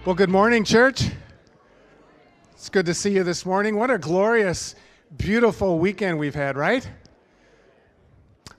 Well, good morning, church. It's good to see you this morning. What a glorious, beautiful weekend we've had, right?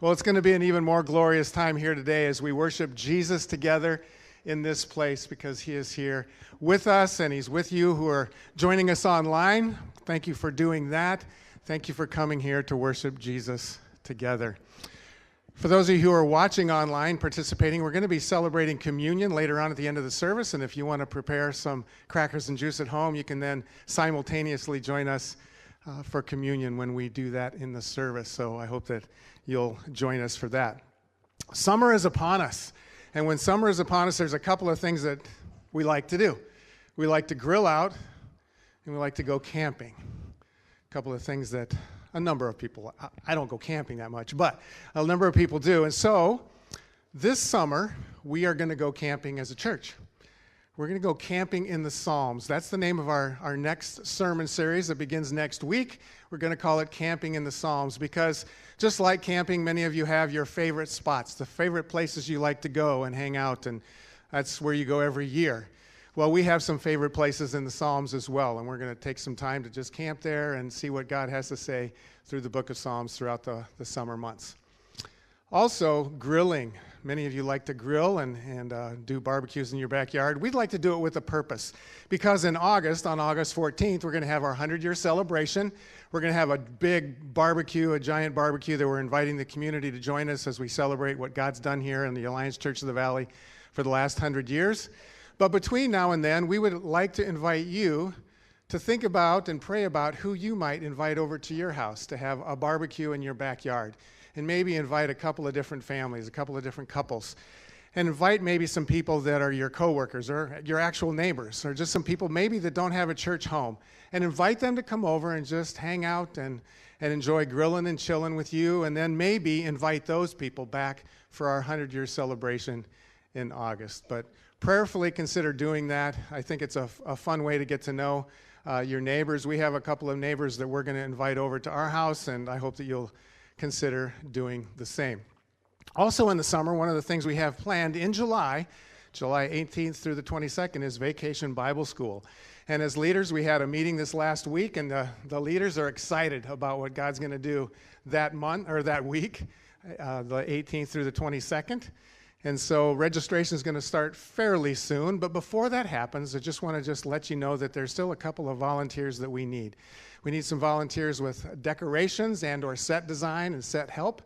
Well, it's going to be an even more glorious time here today as we worship Jesus together in this place because he is here with us and he's with you who are joining us online. Thank you for doing that. Thank you for coming here to worship Jesus together. For those of you who are watching online, participating, we're going to be celebrating communion later on at the end of the service, and if you want to prepare some crackers and juice at home, you can then simultaneously join us for communion when we do that in the service, so I hope that you'll join us for that. Summer is upon us, and when summer is upon us, there's a couple of things that we like to do. We like to grill out, and we like to go camping. A couple of things that a number of people, I don't go camping that much, but a number of people do. And so this summer, we are going to go camping as a church. We're going to go camping in the Psalms. That's the name of our next sermon series that begins next week. We're going to call it Camping in the Psalms because just like camping, many of you have your favorite spots, the favorite places you like to go and hang out, and that's where you go every year. Well, we have some favorite places in the Psalms as well, and we're going to take some time to just camp there and see what God has to say through the book of Psalms throughout the summer months. Also, grilling. Many of you like to grill and do barbecues in your backyard. We'd like to do it with a purpose because in August, on August 14th, we're going to have our 100-year celebration. We're going to have a big barbecue, a giant barbecue that we're inviting the community to join us as we celebrate what God's done here in the Alliance Church of the Valley for the last 100 years. But between now and then, we would like to invite you to think about and pray about who you might invite over to your house to have a barbecue in your backyard. And maybe invite a couple of different families, a couple of different couples. And invite maybe some people that are your coworkers or your actual neighbors or just some people maybe that don't have a church home. And invite them to come over and just hang out and enjoy grilling and chilling with you. And then maybe invite those people back for our 100-year celebration in August. But prayerfully consider doing that. I think it's a fun way to get to know your neighbors. We have a couple of neighbors that we're going to invite over to our house, and I hope that you'll consider doing the same. Also in the summer, one of the things we have planned in July 18th through the 22nd, is Vacation Bible School. And as leaders, we had a meeting this last week, and the leaders are excited about what God's going to do that month or that week, the 18th through the 22nd. And so registration is going to start fairly soon, but before that happens, I just want to let you know that there's still a couple of volunteers that we need. We need some volunteers with decorations and or set design and set help,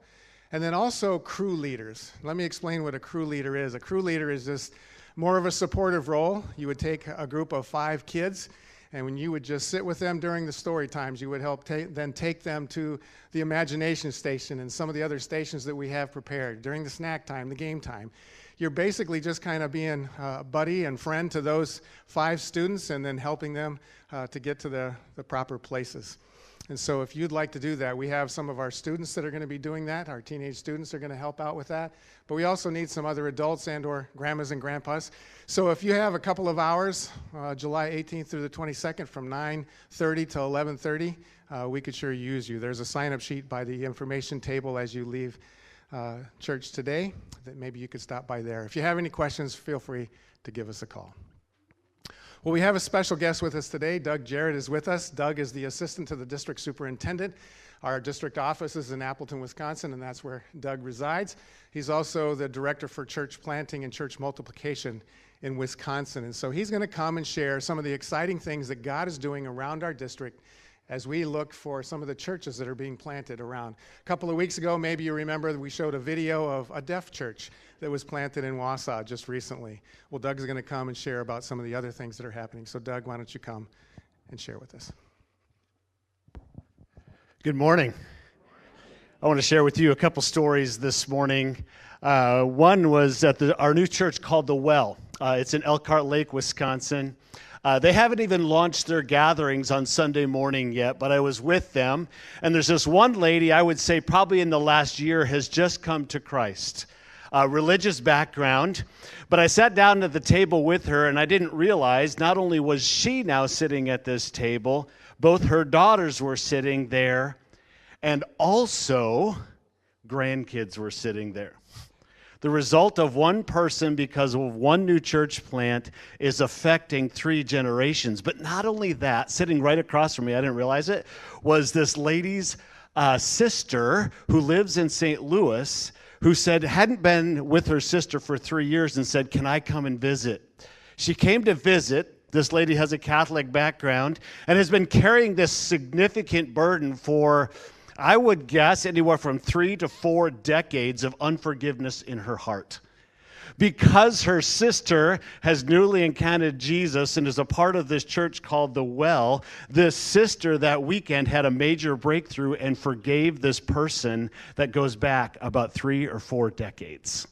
and then also crew leaders. Let me explain what a crew leader is. A crew leader is just more of a supportive role. You would take a group of 5 kids, and when you would just sit with them during the story times, you would help then take them to the imagination station and some of the other stations that we have prepared during the snack time, the game time. You're basically just kind of being a buddy and friend to those 5 students and then helping them to get to the proper places. And so if you'd like to do that, we have some of our students that are going to be doing that. Our teenage students are going to help out with that. But we also need some other adults and or grandmas and grandpas. So if you have a couple of hours, July 18th through the 22nd from 9:30 to 11:30, we could sure use you. There's a sign-up sheet by the information table as you leave church today that maybe you could stop by there. If you have any questions, feel free to give us a call. Well, we have a special guest with us today. Doug Jarrett is with us. Doug is the assistant to the district superintendent. Our district office is in Appleton, Wisconsin, and that's where Doug resides. He's also the director for church planting and church multiplication in Wisconsin. And so he's going to come and share some of the exciting things that God is doing around our district as we look for some of the churches that are being planted around. A couple of weeks ago, maybe you remember that we showed a video of a deaf church that was planted in Wausau just recently. Well, Doug's going to come and share about some of the other things that are happening. So, Doug, why don't you come and share with us? Good morning. I want to share with you a couple stories this morning. One was at our new church called The Well. It's in Elkhart Lake, Wisconsin. They haven't even launched their gatherings on Sunday morning yet, but I was with them. And there's this one lady, I would say probably in the last year, has just come to Christ. Religious background. But I sat down at the table with her, and I didn't realize not only was she now sitting at this table, both her daughters were sitting there, and also grandkids were sitting there. The result of one person because of one new church plant is affecting 3 generations. But not only that, sitting right across from me, I didn't realize it, was this lady's sister who lives in St. Louis, who said hadn't been with her sister for 3 years and said, "Can I come and visit?" She came to visit. This lady has a Catholic background and has been carrying this significant burden for, I would guess, anywhere from 3 to 4 decades of unforgiveness in her heart. Because her sister has newly encountered Jesus and is a part of this church called The Well, this sister that weekend had a major breakthrough and forgave this person that goes back about 3 or 4 decades.